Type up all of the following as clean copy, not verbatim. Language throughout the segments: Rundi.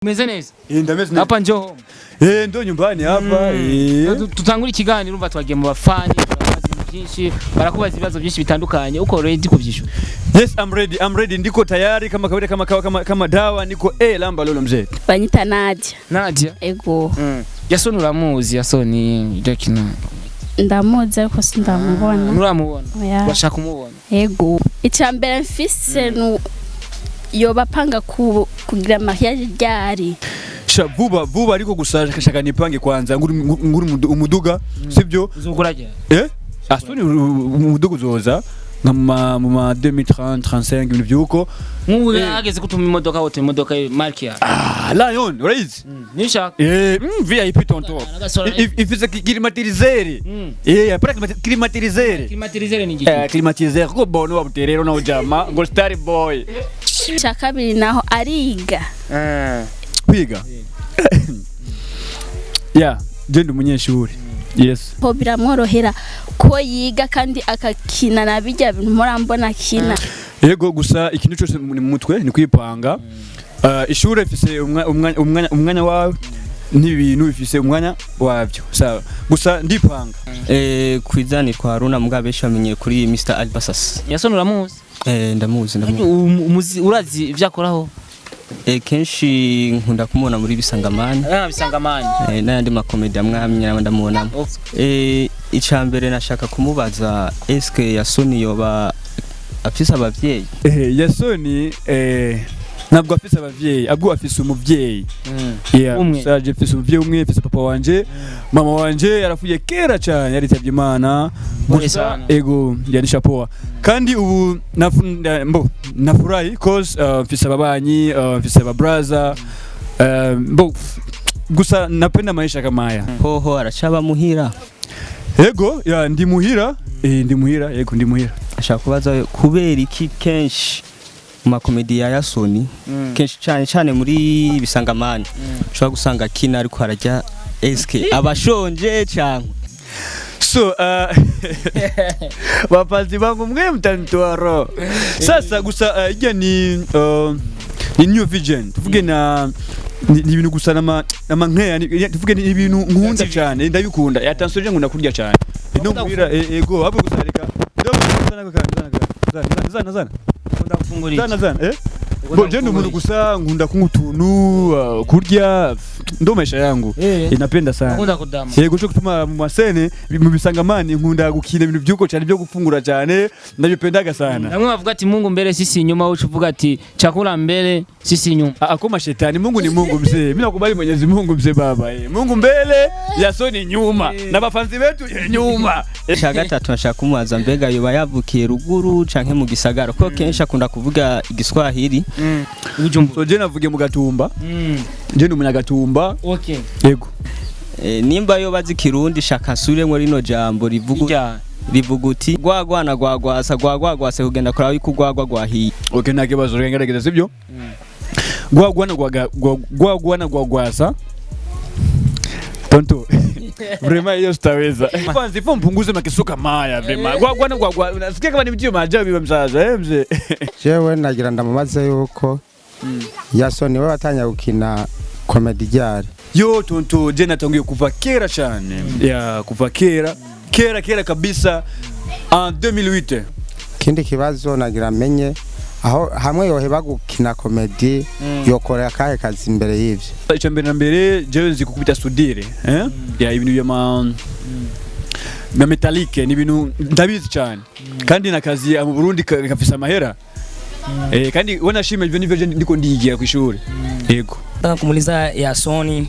Umeze neza? Ndameze neza. Hapa njoo. Ndo nyumbani hapa. Tutangura ikiganiro urumva twagiye mu bafani, barabaza byinshi, barakubaza ibibazo byinshi bitandukanye. Uko ready kuvyishura? Yes, I'm ready. Ndiko tayari kama kawaida kama dawa niko lamba lolo mzee. Banyita Nadia. Nadia? Ego. Yasoni uramuzi, Yasoni Jackie. Ndamuzi ariko sindamubona. Nuramubona? Bashaka kumubona. Ego. Icambere mfise yoba panga kugira mariage ryari. Vuba ariko gushaka nipange kwanza nguri umuduga sivyo uzokuraje asoni umuduga uzoza mu 2030 35 ibintu byuko nk'ubu ageze kutuma imodoka marque ya Lion urayizi nishaka VIP tonto ifise climatiseur après climatiseur ni giki climatiseur ko bono wabuterero na ujama ngo star boy cyakabiri naho ariga kwiga genda umunyeshuri yes ho biramworohera ko yiga kandi akakina na bijya bintu murambona akina yego gusa ikintu cyose mu mutwe ni kwipanga ishure ifise umwanya wawe n'ibintu bifise umwanya wabyo sawa gusa ndipanga kwizani kwa Runa mugabesha amenye kuri Mr Albasas Yasoni uramuzi ndamuzi urazi ivyakoraho kenshi nkunda kumubona muri bisangamani n'ayandi makomedi amwamye ndamubonamo icambere nashaka kumubaza eske Yasoni yoba afise abavyeyi Yasoni ntabwo afise abavyeyi abwo afise umuvyeyi saje afise umuvyeyi umwe afise papa wanje mama wanje yarafuye kera cyane yaritavye Imana gusa ego yanisha poa kandi ubu nafurahi cause afise ababanyi afise ababraza gusa napenda maisha kama haya hoho arachaba muhira ego ndi muhira yego ndi muhira ashaka kubaza kubera iki kenshi makomedi ya Yasoni kenshi cyane muri bisangamani ushobora gusanga kina ariko arajya eske abashonje cyane so bapazi bangu mwe mtanitwaro sasa gusa ijya ni new vision tuvuge na ni ibintu gusa n'amankaya tuvuge ni ibintu nkunda cyane ndabikunda yatansoje nkunda kurya cyane no mwira ego hapo gusarika zana Jendo umuntu gusa nkunda nutuntu kurya ndo maisha yangu inapenda sana yego cyo gutuma mu masene mu bisangamani nkunda gukina ibintu byuko cyane byo gufungura cyane ndabipendaga sana namwe bavuga ati Mungu mbele sisi nyuma uvuga ati chakula mbele sisi nyuma akoma shetani Mungu ni Mungu mzee mimi nakubali Mwenyezi Mungu mzee baba Mungu mbele Yasoni nyuma na bafanzi betu nyuma gatatu nashaka kumubaza mbega yoba yavukiye ruguru canke mu gisagara ko kenshi akunda kuvuga igiswahili so je navuge mu Gatumba je ndi umunyagatumba okay yego nimba yo bazi kirundi shaka sure ngo rino jambo rivuguti gwagwana gwagwasa kugenda kora yuko gwagwahi okay nakibazo rengerageza sibyo gwagwana gwagwasa tonto vraiment hiyo sitaweza kwanza ifo mpunguze makisuka maya vraiment gwagwana nasikia kama ni mtio maajabu biba msaza mzee jewe nagira ndamubaza yuko Yasoni wewe watanya gukina comedy ryari yo tonto je natangiye kuva kera cyane kuva kera kabisa en 2008 kindi kibazo nagira menye aho hamwe yoheba gukina comedy yokora kahe kazi imbere y'ivyo icambere na mbere je nzi kukubita studire ibintu ya metalike ni ibintu ndabizi cyane kandi nakazi mu Burundi kafisa amahera kandi wanashima ibyo nivyo ndiko ndigira ku ishuri yego nataka kumuuliza Yasoni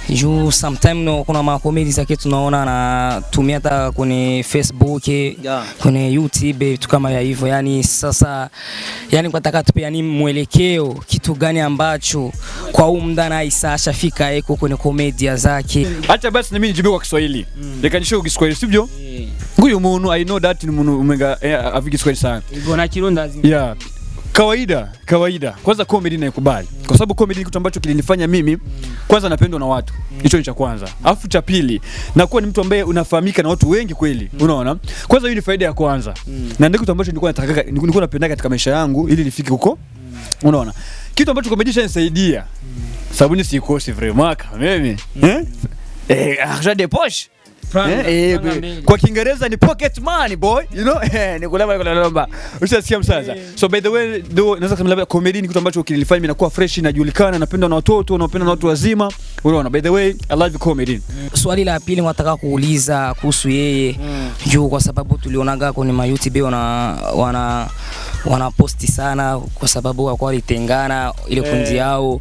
juu sometime no kuna makomedi zake tunaona na tumia hata kwenye Facebook kwenye YouTube vitu kama ya hivyo yani sasa yani kwa taka tupe yani mwelekeo kitu gani ambacho kwa muda na isasha fika eko kwenye komedia zake acha basi na mimi nijibu kwa Kiswahili nikanisho Kiswahili sivyo nguyu muntu I know that ni muntu umenga afiki Kiswahili sana ibona kironda kawaida kwanza comedy naikubali kwa sababu comedy ni kitu ambacho kilinifanya mimi kwanza napendwa na watu hicho ni cha kwanza alafu cha pili nakuwa ni mtu ambaye unafahamika na watu wengi kweli unaona kwanza hiyo ni faida ya kwanza na ndio kitu ambacho nilikuwa napenda katika maisha yangu ili nifike huko unaona kitu ambacho comedy inanisaidia sabuni sikosi vraiment quand même. Argent de poche. Kwa Kiingereza ni pocket money boy, you know? Ni kulamba. Ushasikia msasa. So by the way, naweza kusema labda comedy ni kitu ambacho kilifanya mimi nakuwa fresh, inajulikana, napenda na watoto, napenda na watu wazima. Unaona, by the way, I love comedy. Swali la pili nataka kuuliza kuhusu yeye juu, kwa sababu tulionaga kwenye YouTube wana posti sana kwa sababu wako walitengana ile kundi yao.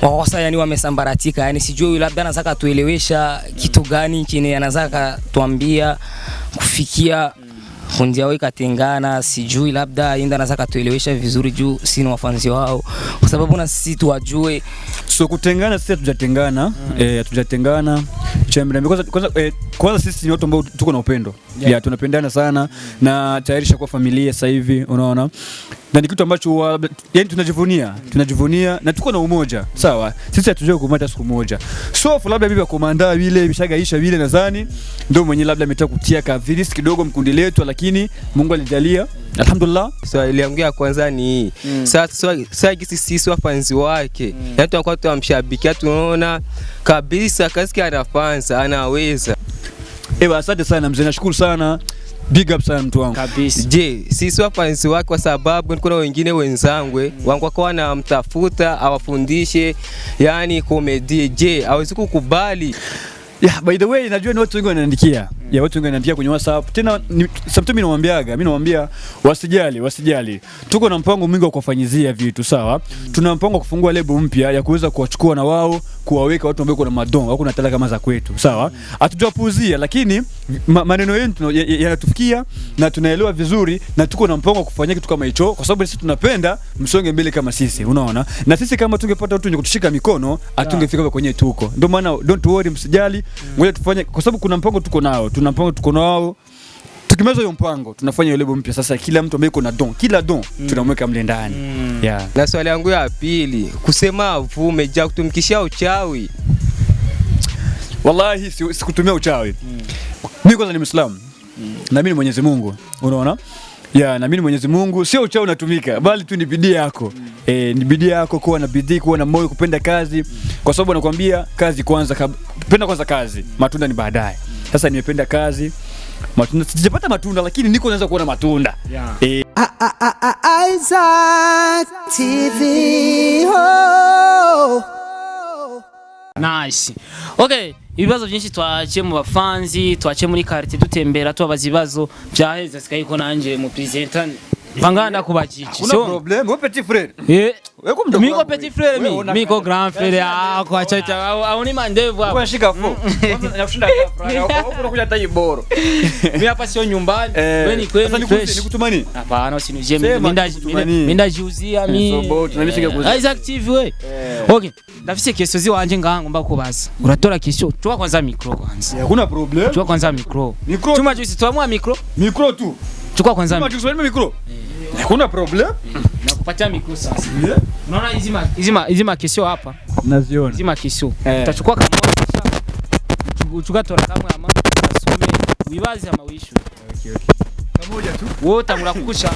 Wasa yani wamesambaratika, yani sijui labda anataka tuelewesha kitu gani kile anataka tuambia kufikia kundi yao ikatengana, sijui labda yenda anataka tuelewesha vizuri juu sisi wafanzi wao, kwa sababu na sisi tuwajue. So kutengana sisi hatujatengana, hatujatengana. Kwanza sisi ni watu ambao tuko na upendo. Tunapendana sana na tayarisha kwa familia sasa hivi, unaona. Na ni kitu ambacho yani tunajivunia na tuko na umoja. Sawa? Sisi hatujui kumata siku moja. So labda bibi akomandaa vile bishagaisha vile, nadhani ndio mwenye labda ametaka kutia ka virus kidogo mkundi letu, lakini Mungu alijalia. Alhamdulillah. So iliangukia kwanza ni sasa sisi wafanzi wake. Na tunakuwa tunamshabikia, tunaona kabisa kazi anafanya anaweza. Asante sana mzee, nashukuru sana. Big up sana mtu wangu. Kabisa. Je, sisi wafanzi wake kwa sababu kuna wengine wenzangu wangu kwa wanamtafuta awafundishe yani comedy. Je, hawezi kukubali? By the way, najua ni watu wengi wananiandikia. Watu wengi wananiandikia kwenye WhatsApp. Tena sometimes nawaambia wasijali. Tuko na mpango mwingi wa kufanyizia vitu, sawa? Tuna mpango kufungua lebo mpya ya kuweza kuwachukua na wao, kuwaweka watu ambao kuna madon, wako na talaka kama za kwetu, sawa? Hatujapuuzia, lakini maneno yetu yanatufikia na tunaelewa vizuri, na tuko na mpango kufanya kitu kama hicho kwa sababu sisi tunapenda msonge mbele kama sisi, unaona? Na sisi kama tungepata watu wenye kutushika mikono, atungefika kwenye tuko. Ndio maana don't worry, msijali. Ngoja tufanye kwa sababu kuna mpango tuko nao. Tukimaliza hiyo mpango tunafanya lebo mpya sasa, kila mtu ambaye kuna don, kila don tunamweka mle ndani. Na swali yangu ya pili, kusema vume ja kutumikisha uchawi. Wallahi sikutumia uchawi. Mimi kwanza ni Muislamu. Na mimi ni Mwenyezi Mungu, unaona? Na mimi ni Mwenyezi Mungu, sio uchawi unatumika, bali tu ni bidii yako. Ni bidii yako, kuwa na bidii, kuwa na moyo, kupenda kazi. Kwa sababu nakwambia kazi kwanza, penda kwanza kazi, matunda ni baadaye. Sasa nimependa kazi, matunda sijapata matunda, lakini niko naweza kuona matunda. Isaac TV. Nice. Okay, ibibazo byinshi twache mu bafanzi, twache muri quartier dutembera tubabaza ibibazo byaheze sikaye ko nanje mu presenter. Panganda kubajiki. So problem, wewe petit frère. Miko petit frère miko grand frère kwa chacha au ni mandevu hapo. Unashika fo. Unashinda frère. Huko kuja tai boro. Mimi hapa sio nyumbani. Wewe ni kwenu fresh. Nikutumani? Hapana, usinije mimi ndajiuzia mimi. So tunabishika kuuzia. Isaac TV we. Okay, ndafise kesho zi wanje ngango mbakubaza. Uratora kesho. Chukua kwanza micro kwanza. Hakuna problem. Chukua kwanza micro. Chuma juisi tuamua micro. Micro tu. Chukua kwanza micro. Hakuna problem. Nakupatia micro sasa. Unaona hizi makesho hapa? Naziona. Hizi makesho. Utachukua kama moja. Uchukua tora kama ama asome wibaze ama wishu. Okay. Kamoja tu. Wote murakukusha.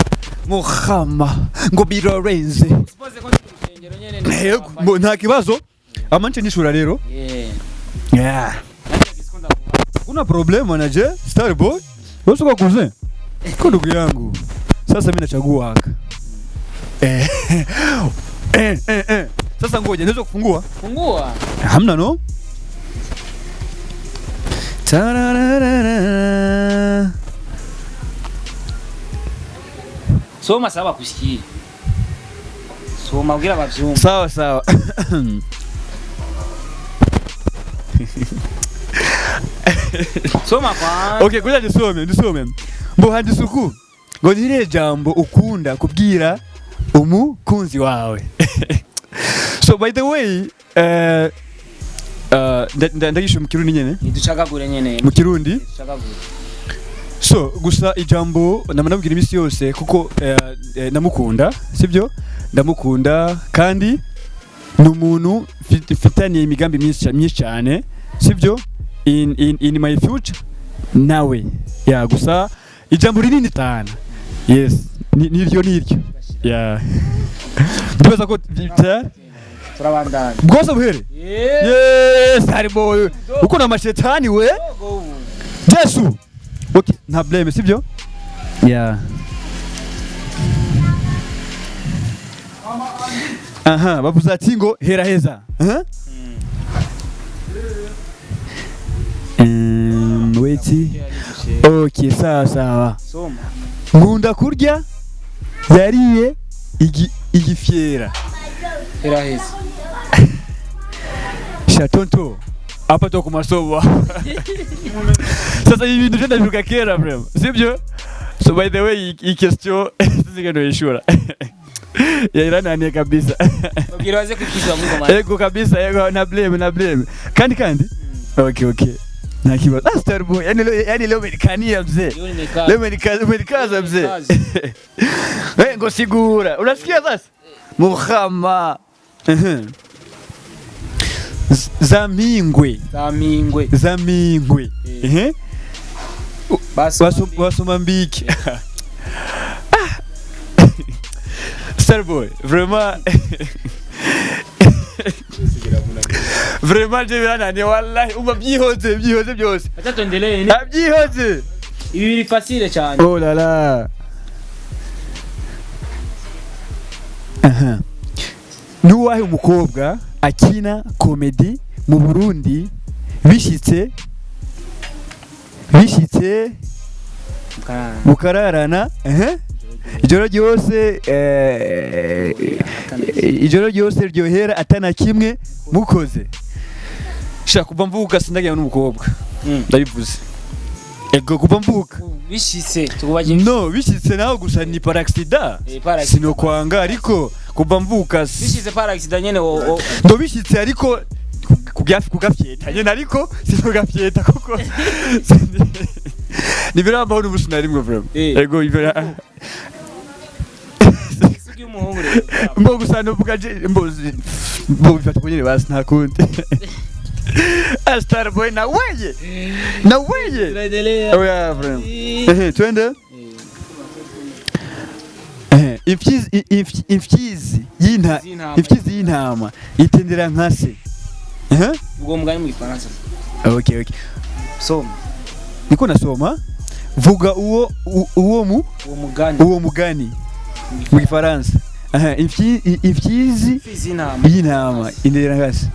Muhama ngo birorenze. Suppose ko tushengero nyene. Nta kibazo. Amanje nishura rero. Kuna problem manaje? Star boy. Wewe uko kuze? Kwa ndugu yangu. Sasa mimi nachagua haka. Sasa ngoja naweza kufungua? Fungua. Hamna no? Soma sawa kusikia. Soma ugira bavyumva. Sawa. Soma kwa. Okay, ngoja nisome. Mbo handisuku. Ngo nire jambo ukunda kubwira umukunzi wawe. So by the way, ndagisho mukirundi nyene. Ducagagure nyene. Mukirundi? Ducagagure. So gusa ijambo namubwira imisi yose kuko namukunda, sibyo? Ndamukunda kandi numuntu fitaniye imigambi myinshi cyane, sibyo? In my future nawe. Gusa ijambo rinini tana. Yes, niryo. Ndibaza ko turabandanya bwose buhere yes harimo uko na mashetani we Yesu okay nta blame sibyo yeah aha bavuze ati ngo hera heza wait okay sawa Ndakunda kurya yariye igifyera hera heza shatonto hapa to kumasomo sasa hivi ndio ndavuka kera bro sibyo so by the way hii question zingeno ishura ya irani kabisa ukiwaze kukizwa Mungu mama ego kabisa ego na blame kandi okay na kiba star boy yani leo umenikania mzee leo umenikaza mzee ngo sigura unasikia sasa muhama zamingwe wasoma mbiki Starboy vraiment vraiment je bana ni wallahi umabyihoze byose acha tuendelee ni abyihoze ibi biri facile cyane oh la la nuwahe umukobwa akina comedy mu Burundi bishitse mukararana ijoro ryose ryohera atana kimwe mukoze shaka kuva mvuka sindagiye n'umukobwa ndabivuze ego kuva mvuka bishitse tukubaje no bishitse naho gusa ni par accident sino kwanga ariko kuva mvuka bishitse par accident nyene ndo bishitse ariko kugafyeta nyene ariko sino gafyeta kuko ni vera mbaho n'umusunari mwe vraiment ego ivera mbo gusano bukaje mbo bifata kunyene basi nta kundi Star boy na weye oya vraiment twende imfyizi y'intama itendera nkase ubwo mugani mu Gifaransa okay soma niko nasoma vuga uwo mugani mu Gifaransa imfyizi y'intama itendera nkase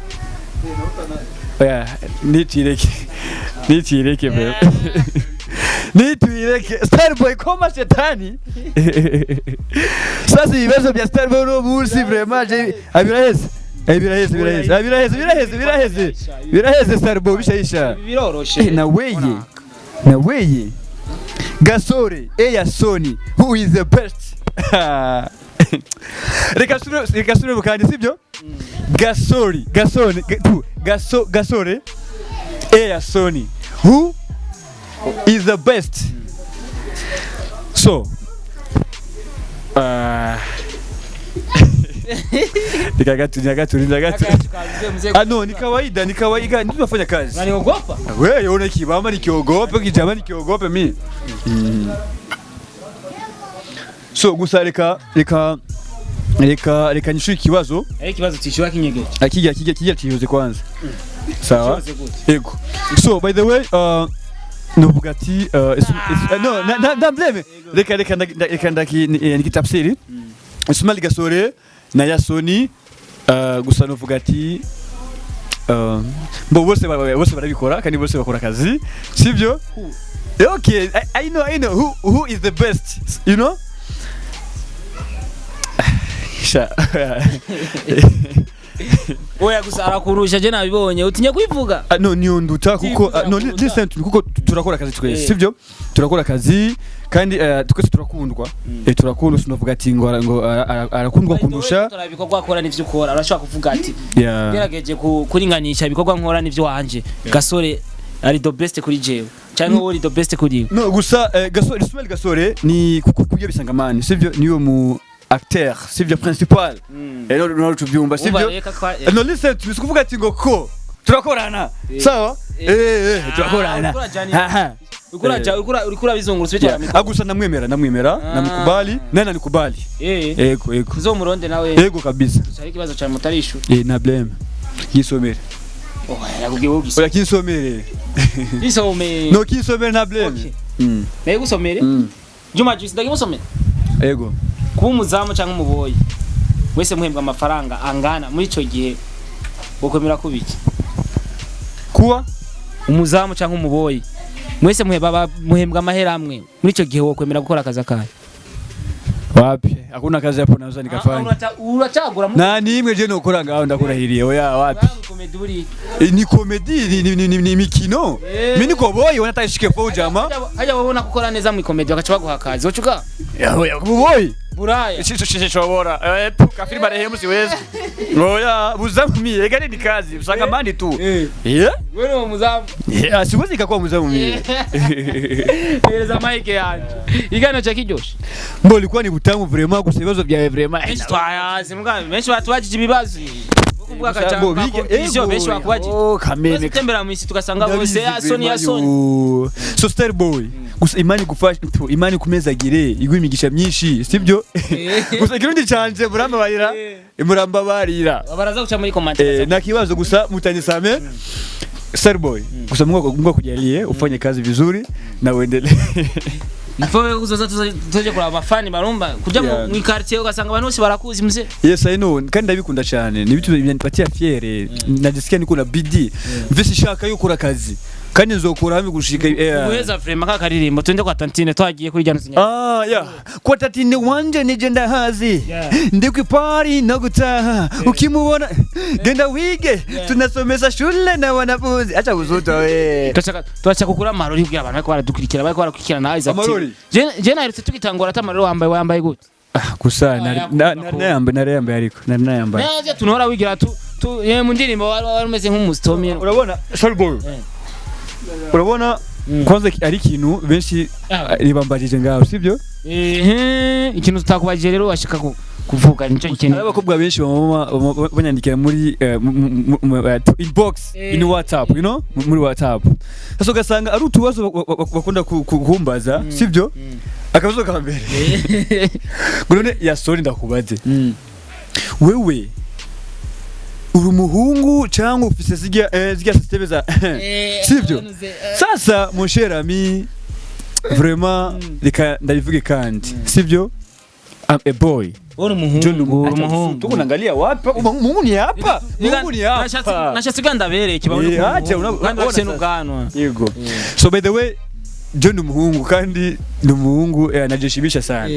oya nitireke bro nitireke Starboy koma shetani sasa ibibazo bya Starboy no munsi vraiment biraheze Starboy bishayisha biroroshe na weye Gasore ya Sony who is the best reka sure bukandi sibyo Gasore ya Sony who is the best so nikagaturinda no ni kawaida ndio tunafanya kazi unaniogopa wewe unaona kibamba nikiogopa kijama nikiogopa mimi so gusa reka nishuye ikibazo tishwa kinyegeje akijya kiyoze kwanza sawa ego so by the way nuvuga ati no na blame reka nikitafsiri Ismail Gasore na ya Sony gusa nuvuga ati bose barabikora kandi bose bakora kazi sibyo okay I know who is the best you know oya gusa arakurusha je nabibonye utinye kwivuga no niyo nduta kuko no listen kuko turakora kazi twese sivyo turakora kazi kandi twese turakundwa turakunda sinovuga ati ngo arakundwa kundusha turabikorwa akora nivyo ukora arashaka kuvuga ati gerageje kuringanisha ibikorwa nkora nivyo wanje Gasore ari the best kuri jewe cyangwa wowe the best kuri no gusa Gasore Ismail Gasore ni kurya bisangamani sivyo niyo mu acteur sivyo principal no tuvyumva sivyo no listen tukuvuga ati ngo ko turakorana sawa turakorana urikura bizungurutse cyane agusa namwemera namukubali nani anikubali ego uzomuronde nawe ego kabisa cyari kibazo cyane mutarishu na blame yisomere oya kinsomere isomere no kinsomere na blame naye gusomere Juma Juice ndagimusomere ego kuba umuzamu cyangwa umuboyi wese muhembwa amafaranga angana muri ico gihe ukomera kubiki kuba umuzamu cyangwa umuboyi mwese muhembwa amahera amwe muri ico gihe wokwemera gukora akazi akahe wapi hakuna kazi hapo naweza nikafanya urachagura na nimwe je nokora ngaho ndakurahiriye oya wapi ni comedy ni mikino mimi niko boy wanatashike fo jama haja wabona gukora neza mu comedy bakaca baguha akazi ochuka oya boy buraya shobora kafiri marehemu siwezi oya buzamu mie gani ni kazi usanga mandi tu wewe ni muzamu siwezi ikakuwa muzamu mie eleza mike yanje igano cha kijoshe mbo ilikuwa ni butamu vraiment gusa ibibazo bya vraiment twayazi mugabo menshi batwajije ibibazo kuvuga kacanga ivyo benshi bakubajije kamene tembera mu isi tugasanga bose ya Sony so star boy gusa imani gufasha imani kumezagire igwa imigisha myinshi sibyo gusa kirundi canje muramba barira baraza guca muri comment na kibazo gusa mutanyisame star boy gusa Mungu kujalie ufanye kazi vizuri na uendelee Mfwe kuzoza tuje kula abafani barumba kuja mu quartier ugasanga abantu bose barakuzi mzee. Yes I know kandi ndabikunda cyane ni bitu byanipatia fiere najisikia niko na bidii mvisi shaka yuko kora kazi kandi nzokura hamwe gushika uweza frame kaka karirimbo twende kwa tantine twagiye kuri jana sinya kwa tantine wanje nije ndahazi ndikwi party no gutaha ukimubona genda wige tunasomeza shule na wanafunzi acha kuzuta we twacha kukura marori kugira abantu bariko barakurikirana na Isaac je na tukitangora atamarori wambaye gute gusa narayambaye ariko narayambaye naje tunora wigira tu mu ndirimbo warumeze nk'umustomi urabona Solboy urabona kwanza ari ikintu benshi ribambajije ngaho sibyo ikintu tutakubajije rero washika kuvuga nico ikintu abakobwa benshi banyandikira muri inbox in WhatsApp you know muri WhatsApp sasa ugasanga ari utubazo bakunda kuhumbaza sibyo akabazo ka mbere none ya story ndakubaze wewe uri umuhungu cyangwa ufise zigya systeme za sivyo sasa mon cher ami vraiment ndabivuge kandi sivyo I'm a boy uri umuhungu tukunaangalia wapi Mungu ni hapa nashasiga ndabereye kibaho acha unaona n'ubwanwa yego so by the way John umuhungu kandi numuhungu anajishibisha sana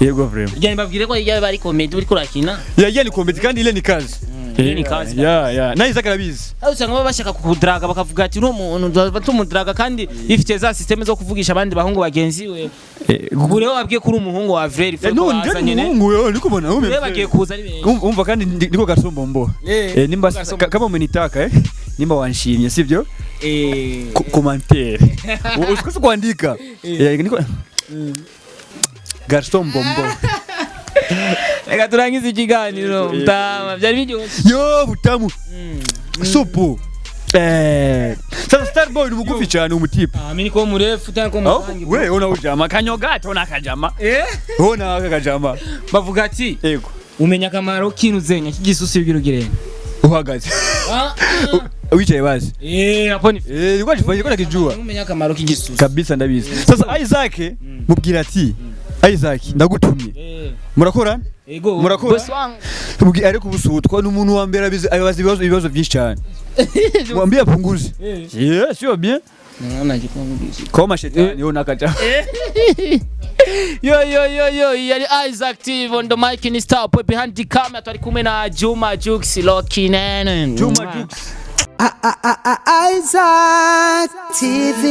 yego vraiment yani babwire ko yaba ari comedy uri kurakina ni comedy kandi ile ni kazi ni kazi na Isaac arabizi usanga bashaka kudraga bakavuga ati no muntu batumudraga kandi ifite za systeme zo kuvugisha abandi bahungu bagenzi we gure wabwiye kuri umuhungu wa Vreli fo azanye ne umuhungu niko bona ume bagiye kuza ari benshi umva kandi ndiko gasombo nimba kama umenitaka nimba wanshimye sivyo commentaire usikose kuandika niko Gaston Bombo Ega turangiza ikiganiro mtama byari bijyose yo butamu supu sasa Starboy ni mugufi cyane umutipe mimi niko murefu tanko musangi we ona ujama kanyogata ona kajama ona akajama bavuga ati yego umenya kamaro kinuzenya kigisusi bwirugirene uhagaze wicaye bazi hapo ni niko jifanye ko nakijua umenya kamaro kigisusi kabisa ndabizi sasa Isaac mubwira ati Isaac ndagutumye murakora ego murakora tubwi ariko busutwa n'umuntu wa mbere abazi ibibazo byinshi cyane mwambie apunguze sio bien koma shetani yo nakaja yo yari Isaac TV on the mic in stop behind the camera twari kumwe na Juma Jux Lokinene Juma Jux Isaac TV